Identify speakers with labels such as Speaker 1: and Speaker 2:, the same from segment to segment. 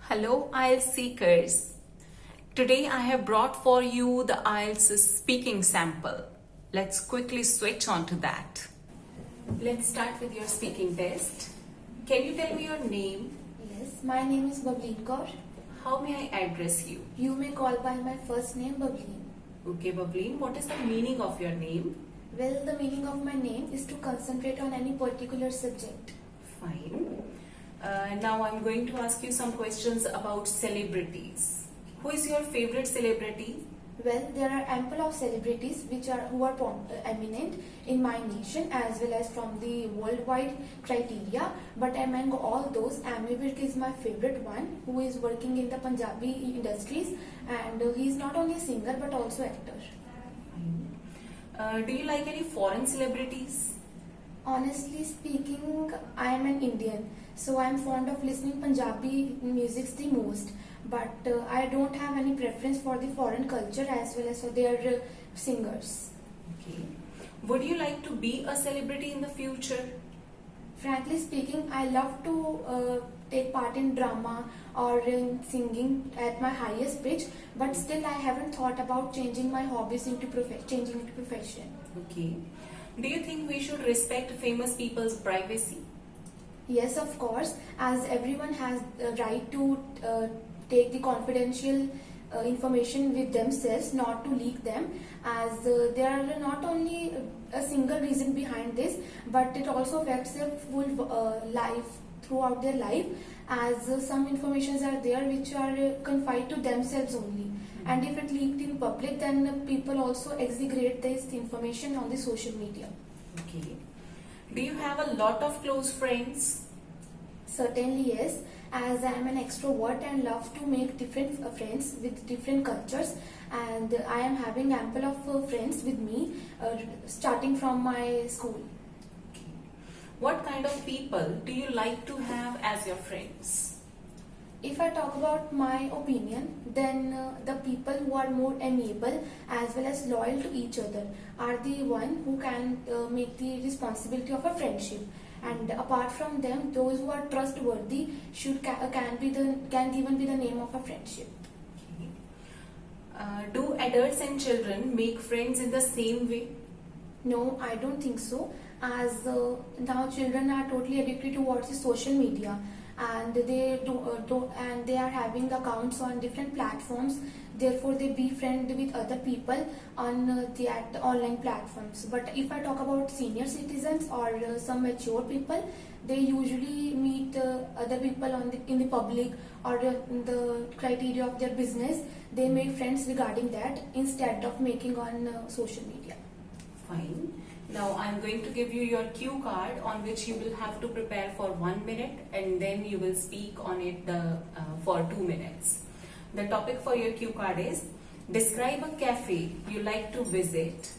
Speaker 1: Hello, IELTS seekers. Today I have brought for you the IELTS speaking sample. Let's quickly switch on to that. Let's start with your speaking test. Can you tell me your name?
Speaker 2: Yes, my name is Bableen Kaur.
Speaker 1: How may I address you?
Speaker 2: You may call by my first name Bableen.
Speaker 1: Okay, Bableen, what is the meaning of your name?
Speaker 2: Well, the meaning of my name is to concentrate on any particular subject.
Speaker 1: Fine. Now I'm going to ask you some questions about celebrities. Who is your favorite celebrity?
Speaker 2: Well, there are ample of celebrities who are eminent in my nation as well as from the worldwide criteria. But among all those, Ammy Virk is my favorite one, who is working in the Punjabi industries, and he is not only a singer but also actor.
Speaker 1: Do you like any foreign celebrities?
Speaker 2: Honestly speaking, I am an Indian, so I am fond of listening Punjabi music the most. But I don't have any preference for the foreign culture as well as for their singers.
Speaker 1: Okay. Would you like to be a celebrity in the future?
Speaker 2: Frankly speaking, I love to take part in drama or in singing at my highest pitch, but still I haven't thought about changing my hobbies into profession.
Speaker 1: Okay. Do you think we should respect famous people's privacy?
Speaker 2: Yes, of course, as everyone has the right to take the confidential information with themselves, not to leak them, as there are not only a single reason behind this, but it also affects their full life throughout their life, as some informations are there which are confined to themselves only. And if it leaked in public, then people also exaggerate this information on the social media.
Speaker 1: Okay. Do you have a lot of close friends?
Speaker 2: Certainly yes, as I am an extrovert and love to make different friends with different cultures, and I am having ample of friends with me starting from my school.
Speaker 1: Okay. What kind of people do you like to have as your friends?
Speaker 2: If I talk about my opinion, then the people who are more amiable as well as loyal to each other are the one who can make the responsibility of a friendship. And apart from them, those who are trustworthy can even be the name of a friendship.
Speaker 1: Okay. Do adults and children make friends in the same way?
Speaker 2: No, I don't think so. As now children are totally addicted towards the social media, and they are having accounts on different platforms. Therefore, they befriend with other people on the online platforms. But if I talk about senior citizens or some mature people, they usually meet other people in the public or in the criteria of their business. They make friends regarding that instead of making on social media.
Speaker 1: Fine. Now I'm going to give you your cue card on which you will have to prepare for 1 minute, and then you will speak on it for 2 minutes. The topic for your cue card is: describe a cafe you like to visit,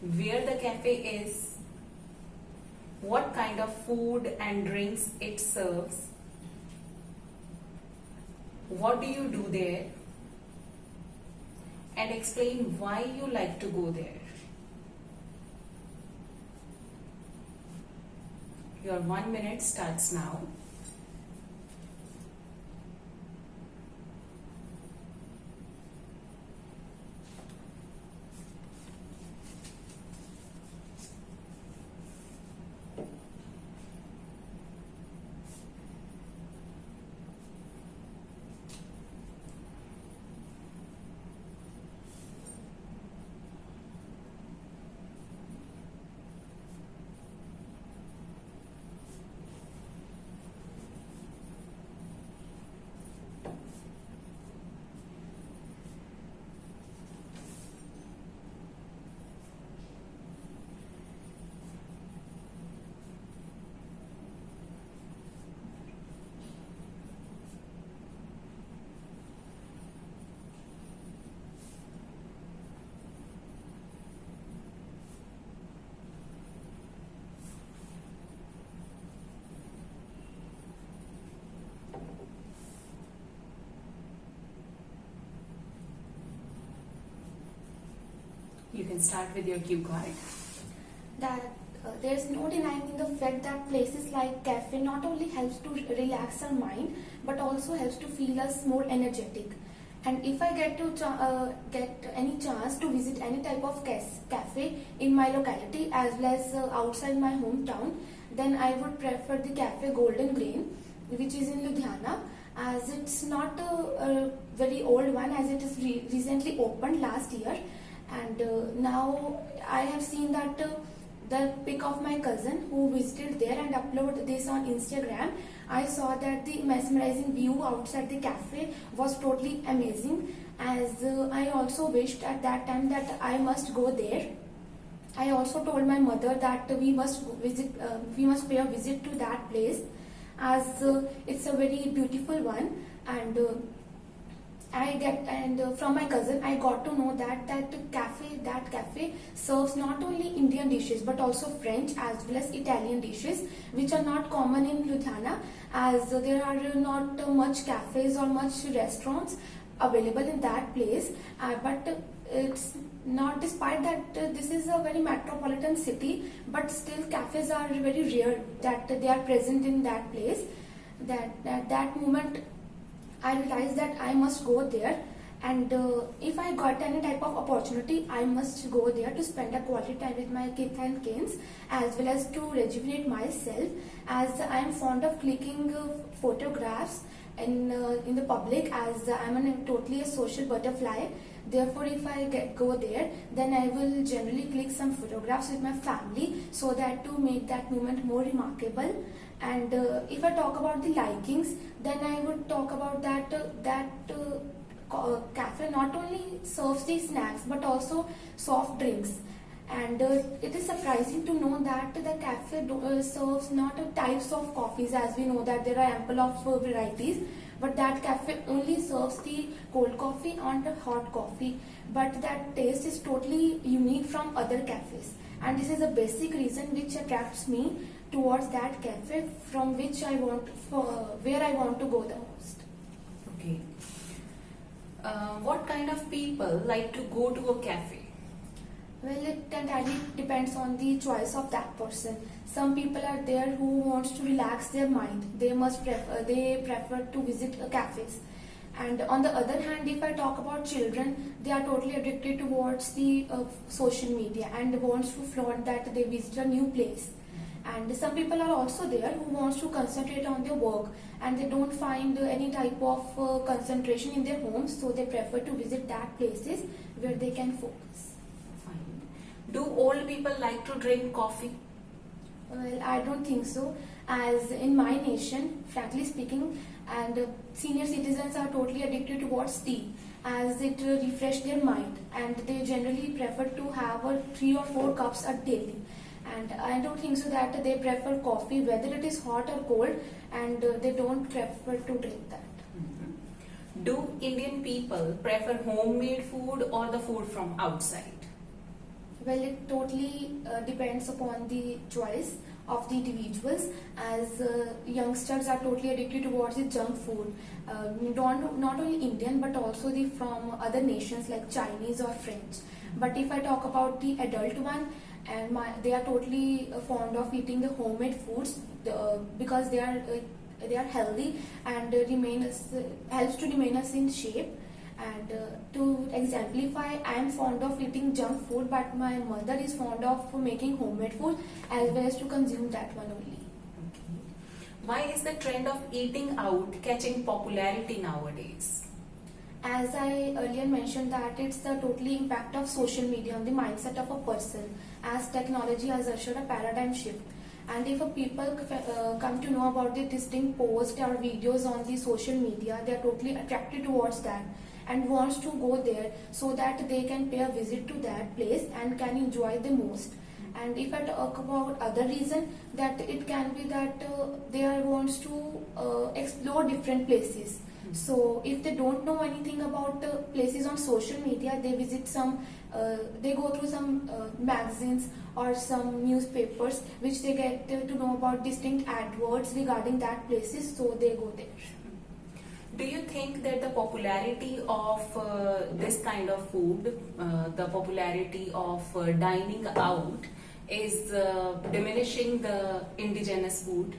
Speaker 1: where the cafe is, what kind of food and drinks it serves, what do you do there, and explain why you like to go there. Your 1 minute starts now. You can start with your cue card.
Speaker 2: That there's no denying the fact that places like cafe not only helps to relax our mind but also helps to feel us more energetic. And if I get any chance to visit any type of cafe in my locality as well as outside my hometown, then I would prefer the cafe Golden Grain, which is in Ludhiana, as it's not a very old one, as it is recently opened last year. And now I have seen that the pic of my cousin who visited there and uploaded this on Instagram. I saw that the mesmerizing view outside the cafe was totally amazing, as I also wished at that time that I must go there. I also told my mother that we must pay a visit to that place, as it's a very beautiful one. And from my cousin I got to know that that cafe serves not only Indian dishes but also French as well as Italian dishes, which are not common in Ludhiana, as there are not much cafes or much restaurants available in that place. But it's not, despite that this is a very metropolitan city, but still cafes are very rare that they are present in that place. That at that moment I realized that I must go there, and if I got any type of opportunity, I must go there to spend a quality time with my kith and kins, as well as to rejuvenate myself, as I am fond of clicking photographs in the public, as I am totally a social butterfly. Therefore, if I go there, then I will generally click some photographs with my family, so that to make that moment more remarkable. And if I talk about the likings, then I would talk about that cafe not only serves the snacks but also soft drinks. And it is surprising to know that the cafe serves not types of coffees, as we know that there are ample of varieties, but that cafe only serves the cold coffee and the hot coffee. But that taste is totally unique from other cafes, and this is a basic reason which attracts me towards that cafe, from which where I want to go the most.
Speaker 1: Okay. What kind of people like to go to a cafe?
Speaker 2: Well, it entirely depends on the choice of that person. Some people are there who wants to relax their mind. They prefer to visit cafes. And on the other hand, if I talk about children, they are totally addicted towards the social media and wants to flaunt that they visit a new place. And some people are also there who wants to concentrate on their work, and they don't find any type of concentration in their homes, so they prefer to visit that places where they can focus.
Speaker 1: Fine. Do old people like to drink coffee?
Speaker 2: Well, I don't think so, as in my nation, frankly speaking, and senior citizens are totally addicted towards tea, as it refresh their mind, and they generally prefer to have 3 or 4 cups a daily. And I don't think so that they prefer coffee, whether it is hot or cold, and they don't prefer to drink that.
Speaker 1: Mm-hmm. Do Indian people prefer homemade food or the food from outside?
Speaker 2: Well, it totally depends upon the choice of the individuals, as youngsters are totally addicted towards the junk food, not only Indian but also from other nations like Chinese or French. But if I talk about the adult one, and they are totally fond of eating the homemade foods, because they are healthy and helps to remain us in shape. And to exemplify, I am fond of eating junk food, but my mother is fond of making homemade food as well as to consume that one only.
Speaker 1: Okay. Why is the trend of eating out catching popularity nowadays?
Speaker 2: As I earlier mentioned, that it's the totally impact of social media on the mindset of a person, as technology has ushered a paradigm shift. And if people come to know about the distinct posts or videos on the social media, they are totally attracted towards that and wants to go there, so that they can pay a visit to that place and can enjoy the most. And if I talk about other reason, that it can be that they wants to explore different places. So if they don't know anything about places on social media, they visit they go through some magazines or some newspapers, which they get to know about distinct adverts regarding that places, so they go there.
Speaker 1: Do you think that the popularity of this kind of food, the popularity of dining out, is diminishing the indigenous food?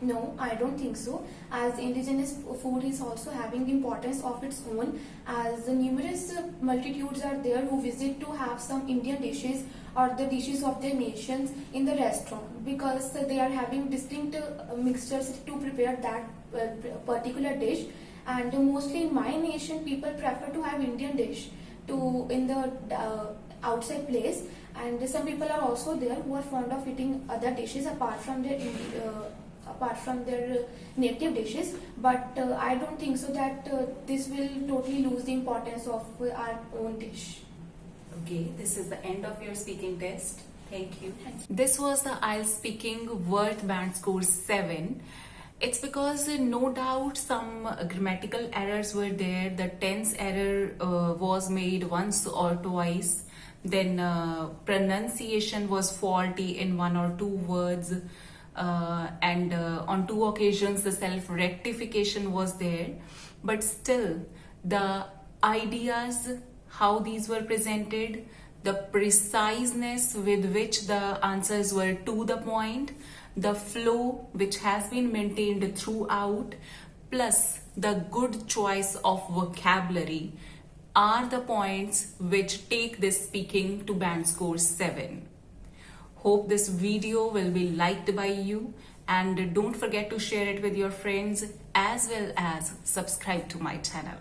Speaker 2: No, I don't think so. As indigenous food is also having the importance of its own, as the numerous multitudes are there who visit to have some Indian dishes or the dishes of their nations in the restaurant, because they are having distinct mixtures to prepare that particular dish. And mostly in my nation, people prefer to have Indian dish to in the outside place, and some people are also there who are fond of eating other dishes apart from their native dishes. But I don't think so that this will totally lose the importance of our own dish.
Speaker 1: Okay, this is the end of your speaking test. Thank you.
Speaker 2: Thank
Speaker 1: This was the IELTS speaking worth band score 7. It's because no doubt some grammatical errors were there. The tense error was made once or twice. Then pronunciation was faulty in one or two words. And on 2 occasions the self-rectification was there. But still, the ideas, how these were presented, the preciseness with which the answers were to the point, the flow which has been maintained throughout, plus the good choice of vocabulary are the points which take this speaking to band score 7. Hope this video will be liked by you, and don't forget to share it with your friends as well as subscribe to my channel.